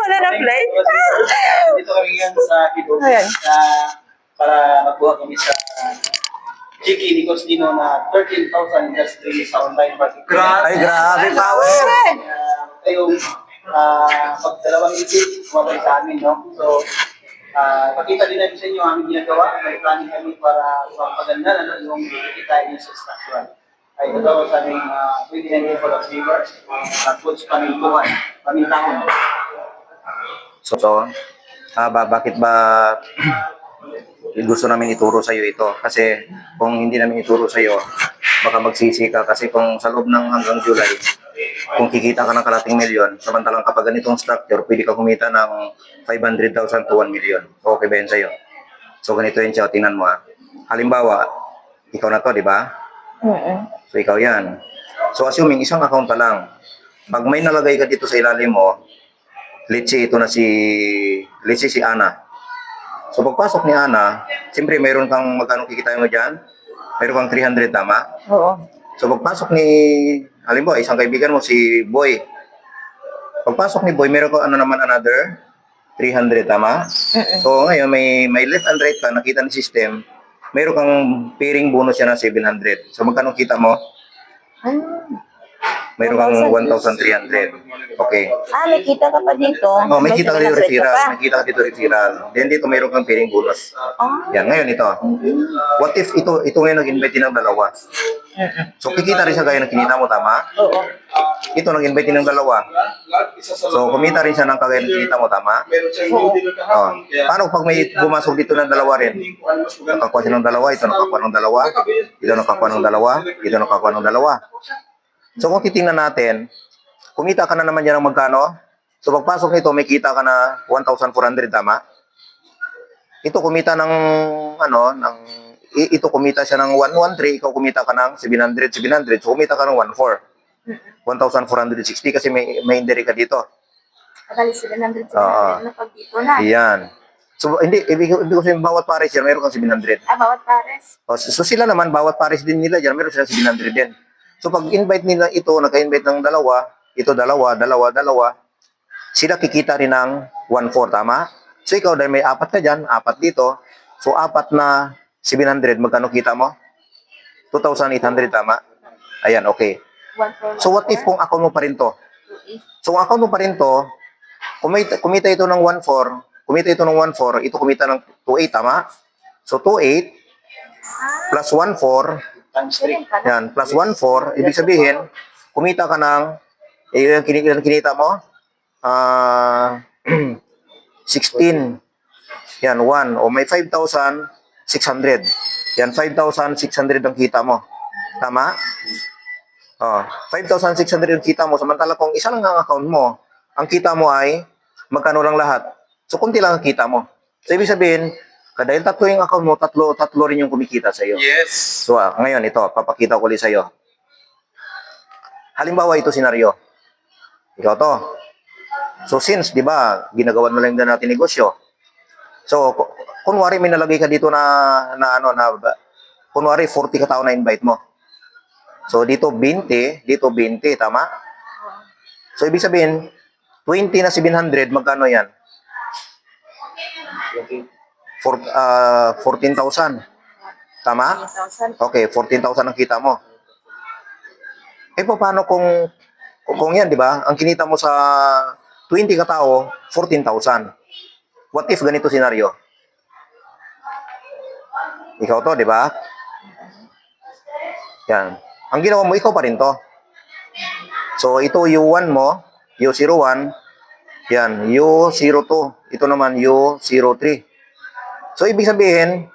Mananap-play. Dito kami ngayon sa Kido Ayan. para magbuha kami sa Chiki ni Costino na 13,000 industry sa online marketing. Ay, grabe, power! Kayong pagdalawang isip, kumabay sa amin, no? So, pakita din namin sa inyo ang aming ginagawa. May planning kami para magpaganda na yung kita yung sa structural. Ay nagawa sa aming 29 people of viewers at coach pamintangon. Bakit ba gusto namin ituro sa iyo ito? Kasi kung hindi namin ituro sa iyo, baka magsisi ka. Kasi kung sa loob ng hanggang July, kung kikita ka ng kalating milyon, samantalang kapag ganitong structure, pwede ka kumita ng 500,000 to 1 million. Okay ba yun sa iyo? So ganito yun siya, tingnan mo ha. Halimbawa, ikaw na to, di ba? So ikaw yan. So assuming isang account pa lang, pag may nalagay ka dito sa ilalim mo, let's say ito na si Ana. So pagpasok ni Ana, siyempre mayroon kang magkano kikita mo dyan? Mayroon kang 300, tama? Oo. So pagpasok ni, halimbawa, isang kaibigan mo si Boy. Pagpasok ni Boy, mayroon kang another 300, tama? So ngayon, may left and right ka, nakita ni system, mayroon kang pairing bonus yan na 700. So magkano kita mo? Mayroon kang 1,300. Okay. May kita ka pa dito. Oh, may kita ka dito sinaswerte referral. pa. May kita ka dito referral. Then dito mayroon kang pairing bonus. Yan, ngayon ito. What if ito ngayon nag-invite din ng dalawa? So kikita rin siya gaya ng kinita mo, tama? Oo. Ito nag-invite din ng dalawa. So kumita rin siya ng kagaya ng kinita mo, tama? Oh. Paano pag may bumasok dito ng dalawa rin? Nakakuha siya ng dalawa, ito nakakuha ng dalawa, ito nakakuha ng dalawa, ito nakakuha ng dalawa. So kung titingnan natin, kumita ka na naman dyan ng magkano? So pagpasok nito, may kita ka na 1,400, tama? Ito kumita ng, ito kumita siya ng 113, ikaw kumita ka ng 700. So kumita ka ng 1,460 kasi may indiri ka dito. Akali 700 na pag dito na. Iyan. So hindi, ibig ko sabihin, bawat pares yan, meron kang 700. Bawat pares. So sila naman, bawat pares din nila dyan, meron sila 700 din. So pag invite nila ito, naka-invite ng dalawa, ito dalawa, sila kikita rin ng 1,400, tama? So ikaw dahil may apat ka dyan, apat dito, so apat na 700, magkano kita mo? 2,800, tama? Ayan, okay. So what if kung account mo pa rin to? So kung account mo pa rin to, kumita ito ng 1,400, ito kumita ng 2,800, tama? So 2,800 plus 1,400, yan, plus 1,400, ibig sabihin, kumita ka ng, kinita mo? 16. Yan, 1. O may 5,600. Yan, 5,600 ang kita mo. Tama? 5,600 ang kita mo. Samantala kung isa lang ang account mo, ang kita mo ay magkano lang lahat. So, kunti lang ang kita mo. So, ibig sabihin, dahil tatlo yung account mo, tatlo rin yung kumikita sa iyo. Yes. So, ngayon ito, papakita ko ulit sa iyo. Halimbawa ito senaryo. Ikaw to. So, since, di ba, ginagawa na lang din natin negosyo. So, kunwari may nalagay ka dito kunwari 40 katao na invite mo. So, dito 20, tama? So, ibig sabihin, 20 na 700, magkano yan? 14,000. Tama? Okay, 14,000 ang kita mo. Paano kung yan, di ba? Ang kinita mo sa 20 katao, 14,000. What if ganito senaryo? Ikaw to, di ba? Yan. Ang ginawa mo, ikaw pa rin to. So, ito U1 mo, U01, yan, U02. Ito naman U03. So, ibig sabihin,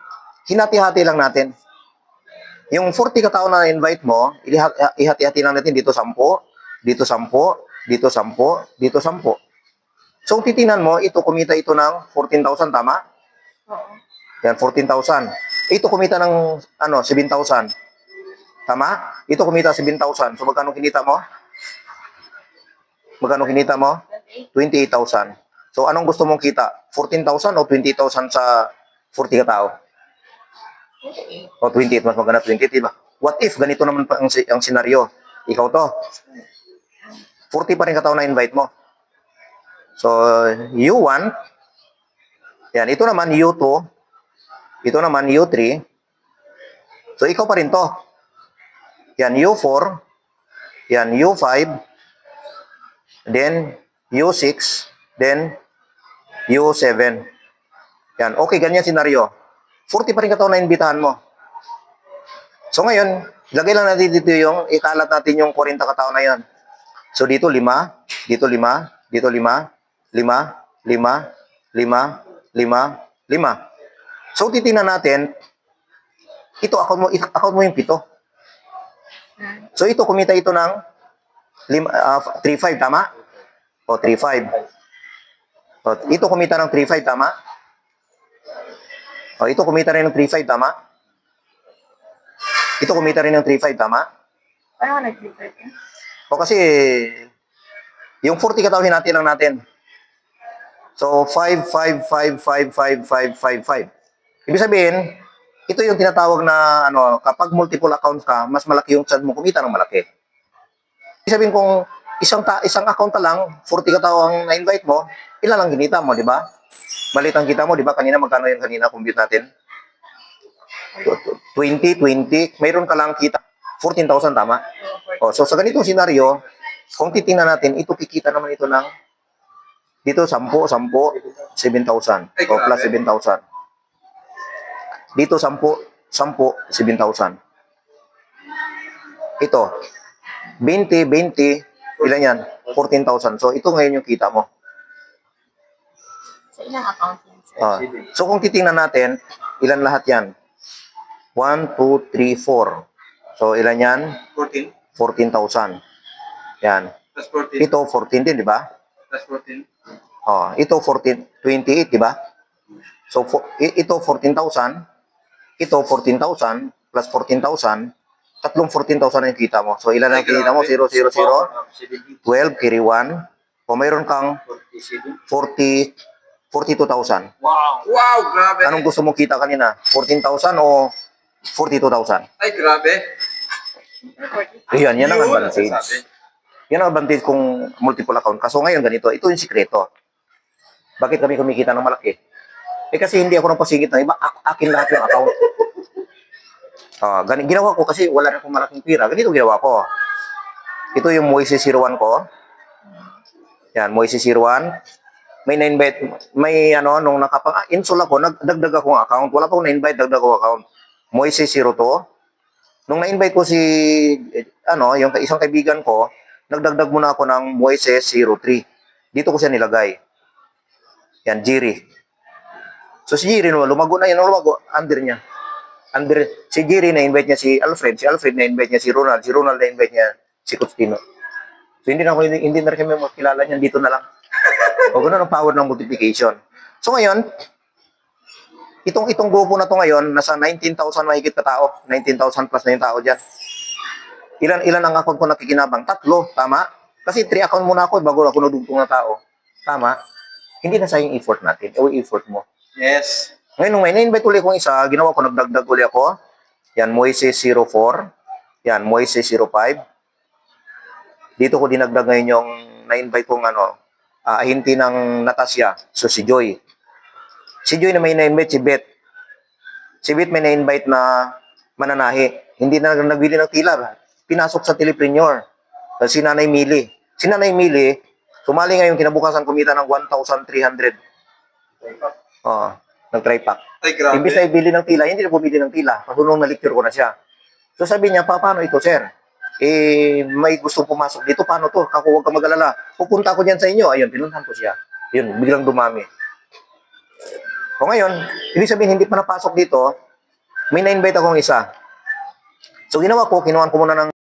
hinati-hati lang natin. Yung 40 katao na invite mo, ihati-hati lang natin dito 10, dito 10, dito 10, dito 10. So, titingnan mo, ito kumita ito ng 14,000, tama? Oo. Yan, 14,000. Ito kumita ng 7,000. Tama? Ito kumita 7,000. So, magkano kinita mo? 28,000. So, anong gusto mong kita? 14,000 o 20,000 sa 40 katao? O 28, mas maganda 28, diba? What if ganito naman pa ang senaryo? Ikaw to. 40 pa rin katao na invite mo. So, U1, yan, ito naman U2, ito naman U3. So, ikaw pa rin to. Yan, U4, yan, U5, then U6, then U7. Yan, okay, ganyan senaryo. 40 pa rin katao na imbitahan mo. So ngayon, lagay lang natin dito yung, ikalat natin yung 40 katao na yan. So dito 5, dito 5, dito 5, 5, 5, 5, 5, 5. So titingnan natin, ito account mo yung 7. So ito kumita ito ng 3.5 tama? O 3.5. O, ito kumita ng 3.5 tama? O ito kumita rin ng 3.5 tama? Ito kumita rin ng 3.5 tama? Paano ka nag-click yan? O kasi, yung 40 katawin natin lang natin. So, 5, 5, 5, 5, 5, 5, 5, 5. Ibig sabihin, ito yung tinatawag na, kapag multiple accounts ka, mas malaki yung chance mo kumita ng malaki. Ibig sabihin kung isang account ka lang, 40 katao ang na-invite mo, ilan lang kinita mo, di ba? Malit ang kita mo, di ba? Kanina, magkano yung kanina, compute natin? 20, mayroon ka lang kita 14,000 tama? O, so sa ganitong senaryo, kung titingnan natin, ito kikita naman ito ng dito 10, 7,000 o plus 7,000. Dito 10, 7,000. Ito 20, ilan yan? 14,000. So ito ngayon yung kita mo. Sa ilang account yan, sir? So kung titingnan natin, ilan lahat yan? 1, 2, 3, 4. So, ilan yan? 14 14,000. Yan. plus 14 Ito, 14 din, di ba? plus 14. Ito, 14, 28, di ba? So, ito, 14,000. Ito, 14,000 plus 14,000. Tatlong 14,000 na yung kita mo. So, ilan ang kita mo? 0, 0, 0. 12, carry 1. O, mayroon kang 42,000. Wow! Wow, grabe! Anong gusto mong kita kanina? 14,000 o 42,000? Ay, grabe! Yan ang Yun, advantage. nasasabi. Yan ang advantage kung multiple account. Kaso ngayon ganito, ito yung sikreto. Bakit kami kumikita ng malaki? Kasi hindi ako nagpasingit ng iba, akin lahat yung account. Ginawa ko kasi wala na akong malaking pira. Ganito ginawa ko. Ito yung Moises 01 ko. Yan, Moises 01. May na-invite, nung install ako, nagdagdag akong account. Wala pa akong na-invite, dagdag ako account. Moises 02. Nung na-invite ko si, yung isang kaibigan ko, nagdagdag muna ako ng Moises 03. Dito ko siya nilagay. Yan, Jiri. So si Jiri, lumago na yan, lumago, under niya. Si Jiri, na-invite niya si Alfred. Si Alfred, na-invite niya si Ronald. Si Ronald, na-invite niya si Costino. So hindi na rin kami makilala niyan, dito na lang. O ganoon ang power ng multiplication. So ngayon, itong grupo na to ngayon, nasa 19,000 mahigit na tao. 19,000 plus na yung tao dyan. Ilan ang account ko nakikinabang? 3, tama? Kasi 3 account muna ako bago ako nadugtong na tao. Tama? Hindi na sayang effort natin. Effort mo. Yes. Ngayon, nung may na-invite ulit kong isa, ginawa ko, nagdagdag ulit ako. Yan, Moises 04. Yan, Moises 05. Dito ko dinagdag ngayon yung na-invite kong ahinti ng Natasha. So, si Joy. Si Joy na may na-invite, si Beth. Si Beth may na-invite na mananahi. Hindi na nagbili ng tila. Pinasok sa telepreneur. Si Nanay Mili. Si Nanay Mili, sumali ngayon kinabukasan kumita ng 1,300. Nag-try-pack. Ay, grabe. Imbis na ibili ng tila, hindi na bumili ng tila. Kasunong na-lecture ko na siya. So sabi niya, paano ito, sir? May gusto pumasok dito. Paano to? Huwag ka mag-alala. Pupunta ako dyan sa inyo. Ayun, pinuntahan ko siya. Yun, biglang dumami. O ngayon, ibig sabihin, hindi pa napasok dito, may na-invite akong isa. So ginawa ko, kinuhaan ko muna ng